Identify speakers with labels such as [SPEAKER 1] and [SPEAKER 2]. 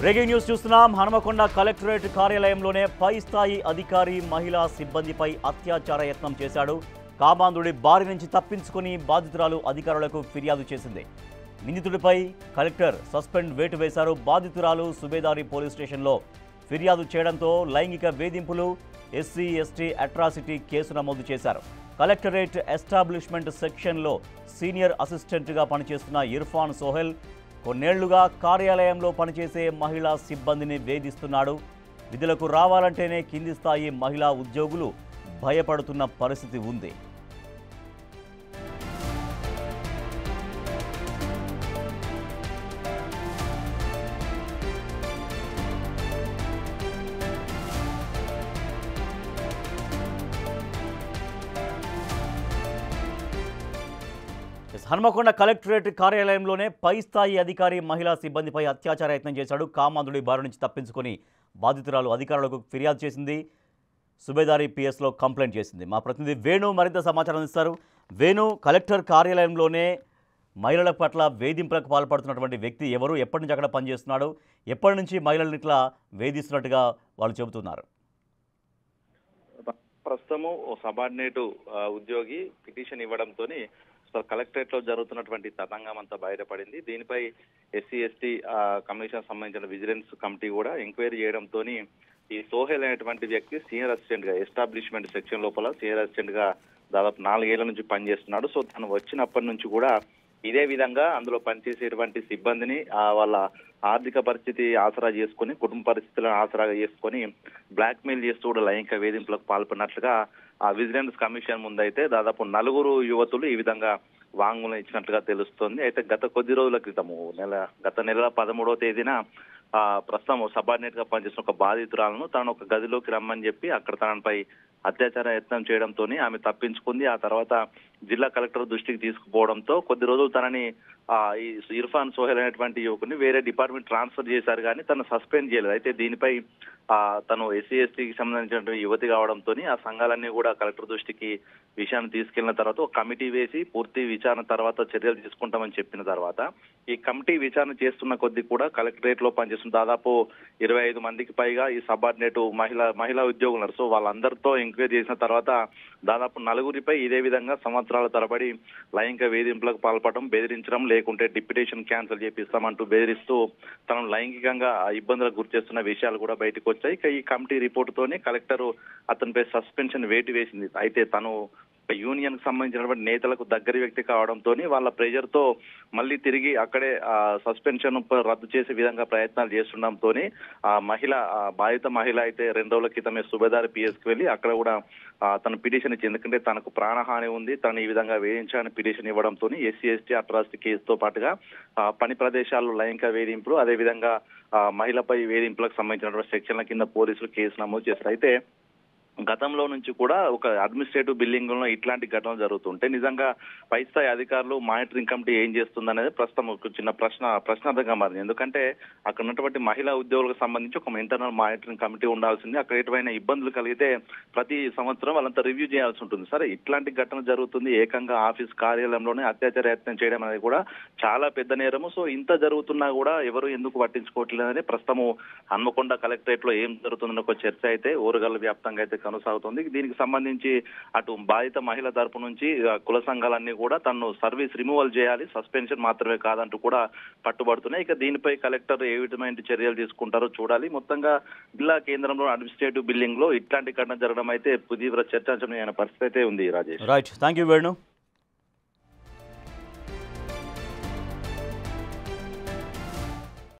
[SPEAKER 1] Breaking news చూస్తున్నాం. Hanumakonda collectorate కార్యాలయంలోనే పై స్థాయి అధికారి మహిళా సిబ్బందిపై అత్యాచార యత్నం చేశాడు. కామాంధుడి బారి నుంచి తప్పించుకుని బాధితురాలు అధికారులకు ఫిర్యాదు చేసింది. నిందితుడిపై కలెక్టర్ సస్పెండ్ వేటు వేశారు. బాధితురాలు సుబేదారి పోలీస్ స్టేషన్లో ఫిర్యాదు చేయడంతో లైంగిక వేధింపులు, ఎస్సీ ఎస్టీ అట్రాసిటీ కేసు నమోదు చేశారు. కలెక్టరేట్ ఎస్టాబ్లిష్మెంట్ సెక్షన్లో సీనియర్ అసిస్టెంట్గా పనిచేస్తున్న ఇర్ఫాన్ సోహెల్ కొన్నేళ్లుగా కార్యాలయంలో పనిచేసే మహిళా సిబ్బందిని వేధిస్తున్నాడు. విధులకు రావాలంటేనే కింది స్థాయి మహిళా ఉద్యోగులు భయపడుతున్న పరిస్థితి ఉంది. హనుమకొండ కలెక్టరేట్ కార్యాలయంలోనే పై స్థాయి అధికారి మహిళా సిబ్బందిపై అత్యాచార యత్నం చేశాడు. కామాంధుడి బారి నుంచి తప్పించుకొని బాధితురాలు అధికారులకు ఫిర్యాదు చేసింది. సుబేదారి పిఎస్లో కంప్లైంట్ చేసింది. మా ప్రతినిధి వేణు మరింత సమాచారం ఇస్తారు. వేణు, కలెక్టర్ కార్యాలయంలోనే మహిళల పట్ల వేధింపులకు పాల్పడుతున్నటువంటి వ్యక్తి ఎవరు? ఎప్పటి నుంచి అక్కడ పనిచేస్తున్నాడు? ఎప్పటి నుంచి మహిళలను ఇట్లా వేధిస్తున్నట్టుగా వాళ్ళు చెబుతున్నారు?
[SPEAKER 2] ప్రస్తుతము సబార్డినేట్ ఉద్యోగి పిటిషన్ ఇవ్వడంతో కలెక్టరేట్ లో జరుగుతున్నటువంటి తతంగం అంతా బయటపడింది. దీనిపై ఎస్సీ ఎస్టీ కమిషన్ సంబంధించిన విజిలెన్స్ కమిటీ కూడా ఎంక్వైరీ చేయడంతో ఈ సోహెల్ అనేటువంటి వ్యక్తి సీనియర్ అసిస్టెంట్ గా ఎస్టాబ్లిష్మెంట్ సెక్షన్ లోపల సీనియర్ అసిస్టెంట్ గా దాదాపు 4 ఏళ్ల నుంచి పనిచేస్తున్నాడు. సో తను వచ్చినప్పటి నుంచి కూడా ఇదే విధంగా అందులో పనిచేసేటువంటి సిబ్బందిని వాళ్ళ ఆర్థిక పరిస్థితి ఆసరా చేసుకుని, కుటుంబ పరిస్థితులను ఆసరాగా చేసుకుని బ్లాక్మెయిల్ చేస్తూ కూడా లైంగిక వేధింపులకు పాల్పడినట్లుగా ఆ విజిలెన్స్ కమిషన్ ముందైతే దాదాపు 4 యువతులు ఈ విధంగా వాంగ్మూలం ఇచ్చినట్లుగా తెలుస్తోంది. అయితే గత కొద్ది రోజుల క్రితము గత నెల 13వ తేదీన ప్రస్తుతం సబార్డినేట్ గా పనిచేసిన ఒక బాధితురాలను తను ఒక గదిలోకి రమ్మని చెప్పి అక్కడ తనపై అత్యాచార యత్నం చేయడంతో ఆమె తప్పించుకుంది. ఆ తర్వాత జిల్లా కలెక్టర్ దృష్టికి తీసుకుపోవడంతో కొద్ది రోజులు తనని ఈ ఇర్ఫాన్ సోహెల్ అనేటువంటి యువకుని వేరే డిపార్ట్మెంట్ ట్రాన్స్ఫర్ చేశారు, కానీ తను సస్పెండ్ చేయలేదు. అయితే దీనిపై తను ఎస్సీ ఎస్టీకి సంబంధించినటువంటి యువతి కావడంతో ఆ సంఘాలన్నీ కూడా కలెక్టర్ దృష్టికి విషయాన్ని తీసుకెళ్లిన తర్వాత ఒక కమిటీ వేసి పూర్తి విచారణ తర్వాత చర్యలు తీసుకుంటామని చెప్పిన తర్వాత ఈ కమిటీ విచారణ చేస్తున్న కొద్ది కూడా కలెక్టరేట్ లో పనిచేస్తున్న దాదాపు 25 మందికి పైగా ఈ సబార్డినేట్ మహిళా ఉద్యోగులు ఉన్నారు. సో వాళ్ళందరితో ఎంక్వైరీ చేసిన తర్వాత దాదాపు 4గురిపై ఇదే విధంగా సంవత్సరాల తరబడి లైంగిక వేధింపులకు పాల్పడడం, బెదిరించడం, లేకుంటే డిప్యుటేషన్ క్యాన్సిల్ చేపిస్తామంటూ బెదిరిస్తూ తనను లైంగికంగా ఇబ్బందులకు గురి చేస్తున్న విషయాలు కూడా బయటకు వచ్చాయి. ఇక ఈ కమిటీ రిపోర్టుతోనే కలెక్టర్ అతనిపై సస్పెన్షన్ వేటు వేసింది. అయితే తను యూనియన్ కు సంబంధించినటువంటి నేతలకు దగ్గర వ్యక్తి కావడంతో వాళ్ళ ప్రెజర్ తో మళ్ళీ తిరిగి అక్కడే సస్పెన్షన్ రద్దు చేసే విధంగా ప్రయత్నాలు చేస్తుండడంతో బాధిత మహిళ అయితే 2 రోజుల క్రితమే సుబేదారి పిఎస్ కి వెళ్లి అక్కడ కూడా తన పిటిషన్ ఇచ్చింది. ఎందుకంటే తనకు ప్రాణహాని ఉంది, తను ఈ విధంగా వేయించాలని పిటిషన్ ఇవ్వడంతో ఎస్సీ ఎస్టీ అట్రాసిటీ కేసుతో పాటుగా పని ప్రదేశాల్లో లైంగిక వేధింపులు, అదేవిధంగా మహిళపై వేధింపులకు సంబంధించినటువంటి సెక్షన్ల కింద పోలీసులు కేసు నమోదు చేశారు. అయితే గతంలో నుంచి కూడా ఒక అడ్మినిస్ట్రేటివ్ బిల్డింగ్ లో ఇట్లాంటి ఘటనలు జరుగుతుంటే నిజంగా పై స్థాయి అధికారులు మానిటరింగ్ కమిటీ ఏం చేస్తుందనేది ప్రస్తుతం ఒక చిన్న ప్రశ్నార్థంగా మారింది. ఎందుకంటే అక్కడ ఉన్నటువంటి మహిళా ఉద్యోగులకు సంబంధించి ఒక ఇంటర్నల్ మానిటరింగ్ కమిటీ ఉండాల్సింది. అక్కడ ఎటువంటి ఇబ్బందులు కలిగితే ప్రతి సంవత్సరం వాళ్ళంతా రివ్యూ చేయాల్సి ఉంటుంది. సరే, ఇట్లాంటి ఘటన జరుగుతుంది, ఏకంగా ఆఫీస్ కార్యాలయంలోనే అత్యాచార యత్నం చేయడం అనేది కూడా చాలా పెద్ద నేరము. సో ఇంత జరుగుతున్నా కూడా ఎవరు ఎందుకు పట్టించుకోవట్లేదని ప్రస్తుతము హన్మకొండ కలెక్టరేట్ లో ఏం జరుగుతుందన్న ఒక చర్చ అయితే ఓరుగల్ల వ్యాప్తంగా అయితే కొనసాగుతుంది. దీనికి సంబంధించి అటు బాధిత మహిళ తరపు నుంచి కుల సంఘాలన్నీ కూడా తను సర్వీస్ రిమూవల్ చేయాలి, సస్పెన్షన్ మాత్రమే కాదంటూ కూడా పట్టుబడుతున్నాయి. ఇక దీనిపై కలెక్టర్ ఏ విధమైన చర్యలు తీసుకుంటారో చూడాలి. మొత్తంగా జిల్లా కేంద్రంలో అడ్మినిస్ట్రేటివ్ బిల్డింగ్ లో ఇట్లాంటి ఘటన జరగడం అయితే తీవ్ర చర్చాంశమైన పరిస్థితి అయితే ఉంది. Rajesh.
[SPEAKER 1] Right, thank you Venu.